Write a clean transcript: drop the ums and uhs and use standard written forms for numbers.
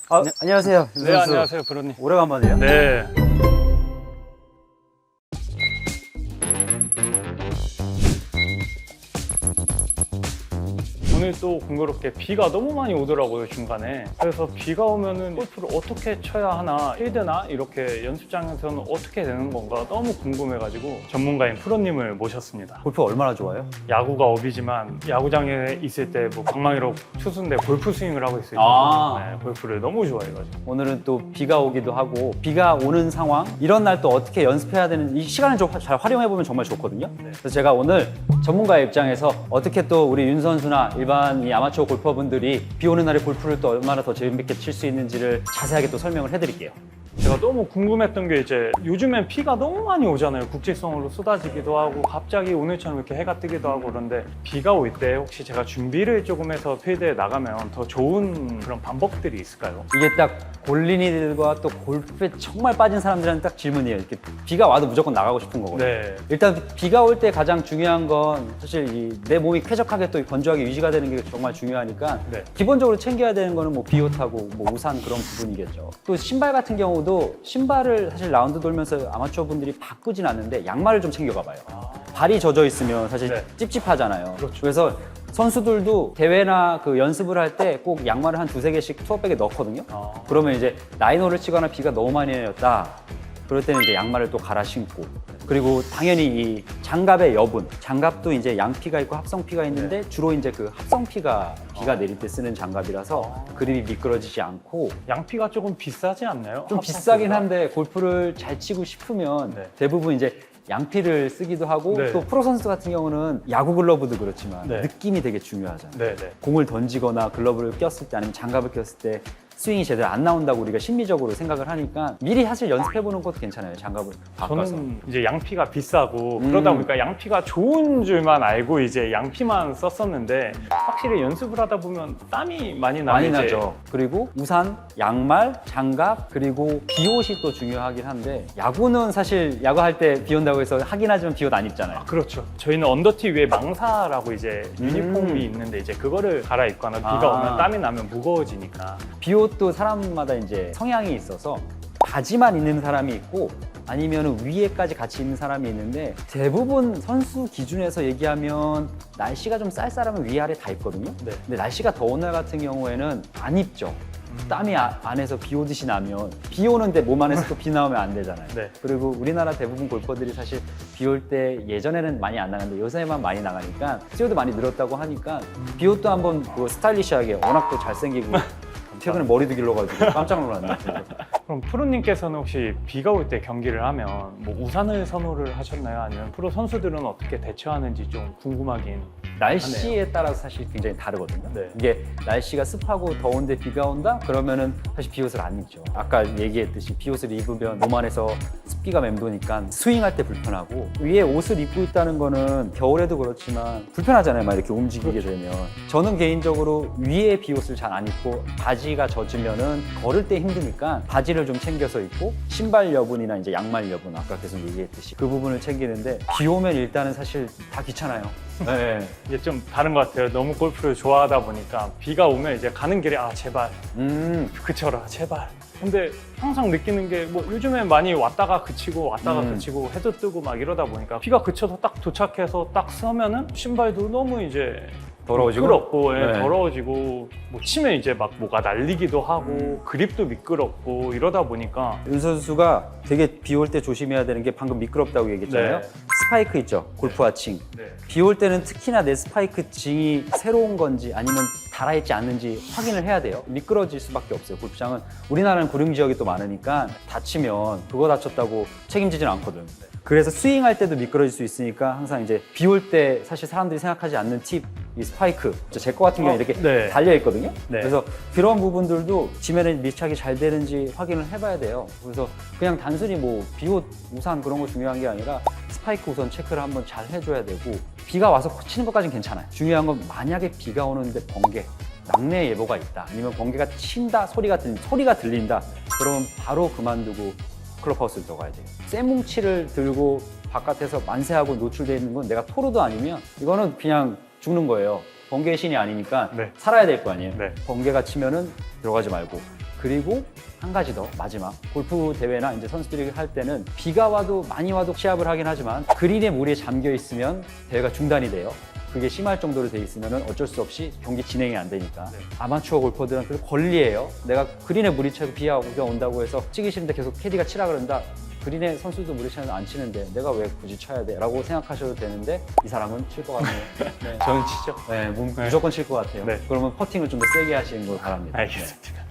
안녕하세요. 네, 안녕하세요, 프로님. 오래간만이에요. 네. 오늘 또 공교롭게 비가 너무 많이 오더라고요, 중간에. 그래서 비가 오면은 골프를 어떻게 쳐야 하나, 필드나 이렇게 연습장에서는 어떻게 되는 건가 너무 궁금해가지고 전문가인 프로님을 모셨습니다. 골프 얼마나 좋아요? 야구가 업이지만 야구장에 있을 때 뭐 방망이로 투수인데 골프 스윙을 하고 있어요. 네, 골프를 너무 좋아해가지고. 오늘은 또 비가 오기도 하고 비가 오는 상황 이런 날 또 어떻게 연습해야 되는 이 시간을 좀 잘 활용해 보면 정말 좋거든요. 그래서 제가 오늘 전문가의 입장에서 어떻게 또 우리 윤 선수나 일반 이 아마추어 골퍼분들이 비 오는 날에 골프를 또 얼마나 더 재밌게 칠 수 있는지를 자세하게 또 설명을 해드릴게요. 제가 너무 궁금했던 게 이제 요즘엔 비가 너무 많이 오잖아요. 국지성으로 쏟아지기도 하고 갑자기 오늘처럼 이렇게 해가 뜨기도 하고 그런데 비가 올 때 혹시 제가 준비를 조금 해서 필드에 나가면 더 좋은 그런 방법들이 있을까요? 이게 딱 골린이들과 또 골프에 정말 빠진 사람들한테 딱 질문이에요. 이렇게 비가 와도 무조건 나가고 싶은 거거든요. 네. 일단 비가 올 때 가장 중요한 건 사실 내 몸이 쾌적하게 또 건조하게 유지가 되는 게 정말 중요하니까 네. 기본적으로 챙겨야 되는 거는 뭐 비옷하고 뭐 우산 그런 부분이겠죠. 또 신발 같은 경우도 신발을 사실 라운드 돌면서 아마추어 분들이 바꾸진 않는데 양말을 좀 챙겨가 봐요. 발이 젖어 있으면 사실 네. 찝찝하잖아요. 그렇죠. 그래서 선수들도 대회나 그 연습을 할 때 꼭 양말을 한 두세 개씩 투어백에 넣거든요. 그러면 이제 라인홀을 치거나 비가 너무 많이 내렸다. 그럴 때는 이제 양말을 또 갈아 신고. 그리고 당연히 이 장갑의 여분. 장갑도 이제 양피가 있고 합성피가 있는데 주로 이제 그 합성피가 비가 내릴 때 쓰는 장갑이라서 그립이 미끄러지지 않고 양피가 조금 비싸지 않나요? 좀 비싸긴 한데 골프를 잘 치고 싶으면 네. 대부분 이제 양피를 쓰기도 하고 네. 또 프로 선수 같은 경우는 야구 글러브도 그렇지만 네. 느낌이 되게 중요하잖아요. 네네. 공을 던지거나 글러브를 꼈을 때 아니면 장갑을 꼈을 때 스윙이 제대로 안 나온다고 우리가 심리적으로 생각을 하니까 미리 사실 연습해보는 것도 괜찮아요. 장갑을 바꿔서. 저는 이제 양피가 비싸고 그러다 보니까 양피가 좋은 줄만 알고 이제 양피만 썼었는데 확실히 연습을 하다 보면 땀이 많이 많이 나죠. 나죠. 그리고 우산, 양말, 장갑, 그리고 비옷이 또 중요하긴 한데 야구는 사실 야구할 때 비 온다고 해서 하긴 하지만 비옷 안 입잖아요. 그렇죠. 저희는 언더티 위에 망사라고 이제 유니폼이 있는데 이제 그거를 갈아입거나 비가 오면 땀이 나면 무거워지니까. 비옷도 사람마다 이제 성향이 있어서 바지만 있는 사람이 있고 아니면 위에까지 같이 입는 사람이 있는데 대부분 선수 기준에서 얘기하면 날씨가 좀 쌀쌀하면 위아래 다 입거든요. 네. 근데 날씨가 더운 날 같은 경우에는 안 입죠. 땀이 안에서 비 오듯이 나면 비 오는데 몸 안에서 또 비 나오면 안 되잖아요. 네. 그리고 우리나라 대부분 골퍼들이 사실 비 올 때 예전에는 많이 안 나갔는데 요새만 많이 나가니까 수요도 많이 늘었다고 하니까 비옷도 한번 그 스타일리시하게 워낙 또 잘생기고 최근에 머리도 길러가지고 깜짝 놀랐네. 그럼 프로님께서는 혹시 비가 올 때 경기를 하면 뭐 우산을 선호를 하셨나요? 아니면 프로 선수들은 어떻게 대처하는지 좀 궁금하긴 날씨에 따라서 사실 굉장히 다르거든요. 네. 이게 날씨가 습하고 더운데 비가 온다? 그러면은 사실 비옷을 안 입죠. 아까 얘기했듯이 비옷을 입으면 몸 안에서 습기가 맴도니까 스윙할 때 불편하고 위에 옷을 입고 있다는 거는 겨울에도 그렇지만 불편하잖아요. 막 이렇게 움직이게 되면. 저는 개인적으로 위에 비옷을 잘 안 입고 바지가 젖으면은 걸을 때 힘드니까 바지를 좀 챙겨서 입고 신발 여분이나 이제 양말 여분 아까 계속 얘기했듯이 그 부분을 챙기는데 비 오면 일단은 사실 다 귀찮아요. 네. 이게 좀 다른 것 같아요. 너무 골프를 좋아하다 보니까 비가 오면 이제 가는 길에 아 제발 그쳐라 제발. 근데 항상 느끼는 게 뭐 요즘에 많이 왔다가 그치고 왔다가 그치고 해도 뜨고 막 이러다 보니까 비가 그쳐서 딱 도착해서 딱 서면은 신발도 너무 이제 더러워지고? 미끄럽고 네. 더러워지고 뭐 치면 이제 막 뭐가 날리기도 하고 그립도 미끄럽고 이러다 보니까 윤 선수가 되게 비 올 때 조심해야 되는 게 방금 미끄럽다고 얘기했잖아요. 네. 스파이크 있죠. 골프화 칭. 네. 비 올 때는 특히나 내 스파이크 칭이 새로운 건지 아니면 달아있지 않는지 확인을 해야 돼요. 미끄러질 수밖에 없어요. 골프장은 우리나라는 구릉 지역이 또 많으니까 다치면 그거 다쳤다고 책임지진 않거든. 그래서 스윙할 때도 미끄러질 수 있으니까 항상 이제 비 올 때 사실 사람들이 생각하지 않는 팁, 이 스파이크. 제 거 같은 경우는 이렇게 네. 달려 있거든요. 네. 그래서 그런 부분들도 지면에 밀착이 잘 되는지 확인을 해봐야 돼요. 그래서 그냥 단순히 뭐 비옷, 우산 그런 거 중요한 게 아니라 스파이크 우선 체크를 한번 잘 해줘야 되고 비가 와서 치는 것까지는 괜찮아요. 중요한 건 만약에 비가 오는데 번개, 낙뢰 예보가 있다. 아니면 번개가 친다, 소리가 들린다. 그러면 바로 그만두고 클럽하우스를 들어가야 돼요. 쇠뭉치를 들고 바깥에서 만세하고 노출되어 있는 건 내가 토르도 아니면 이거는 그냥 죽는 거예요. 번개의 신이 아니니까 네. 살아야 될 거 아니에요. 네. 번개가 치면은 들어가지 말고 그리고 한 가지 더 마지막 골프 대회나 이제 선수들이 할 때는 비가 와도 많이 와도 시합을 하긴 하지만 그린에 물에 잠겨 있으면 대회가 중단이 돼요. 그게 심할 정도로 돼 있으면 어쩔 수 없이 경기 진행이 안 되니까 아마추어 골퍼들은 그 권리예요. 내가 그린에 물이 차고 비가 온다고 해서 치기 싫은데 계속 캐디가 치라 그런다. 그린에 선수도 물이 차면 안 치는데 내가 왜 굳이 쳐야 돼? 라고 생각하셔도 되는데 이 사람은 칠 것 같네요. 네. 저는 치죠. 네, 무조건 칠 것 같아요. 네. 그러면 퍼팅을 좀 더 세게 하시는 걸 바랍니다. 알겠습니다.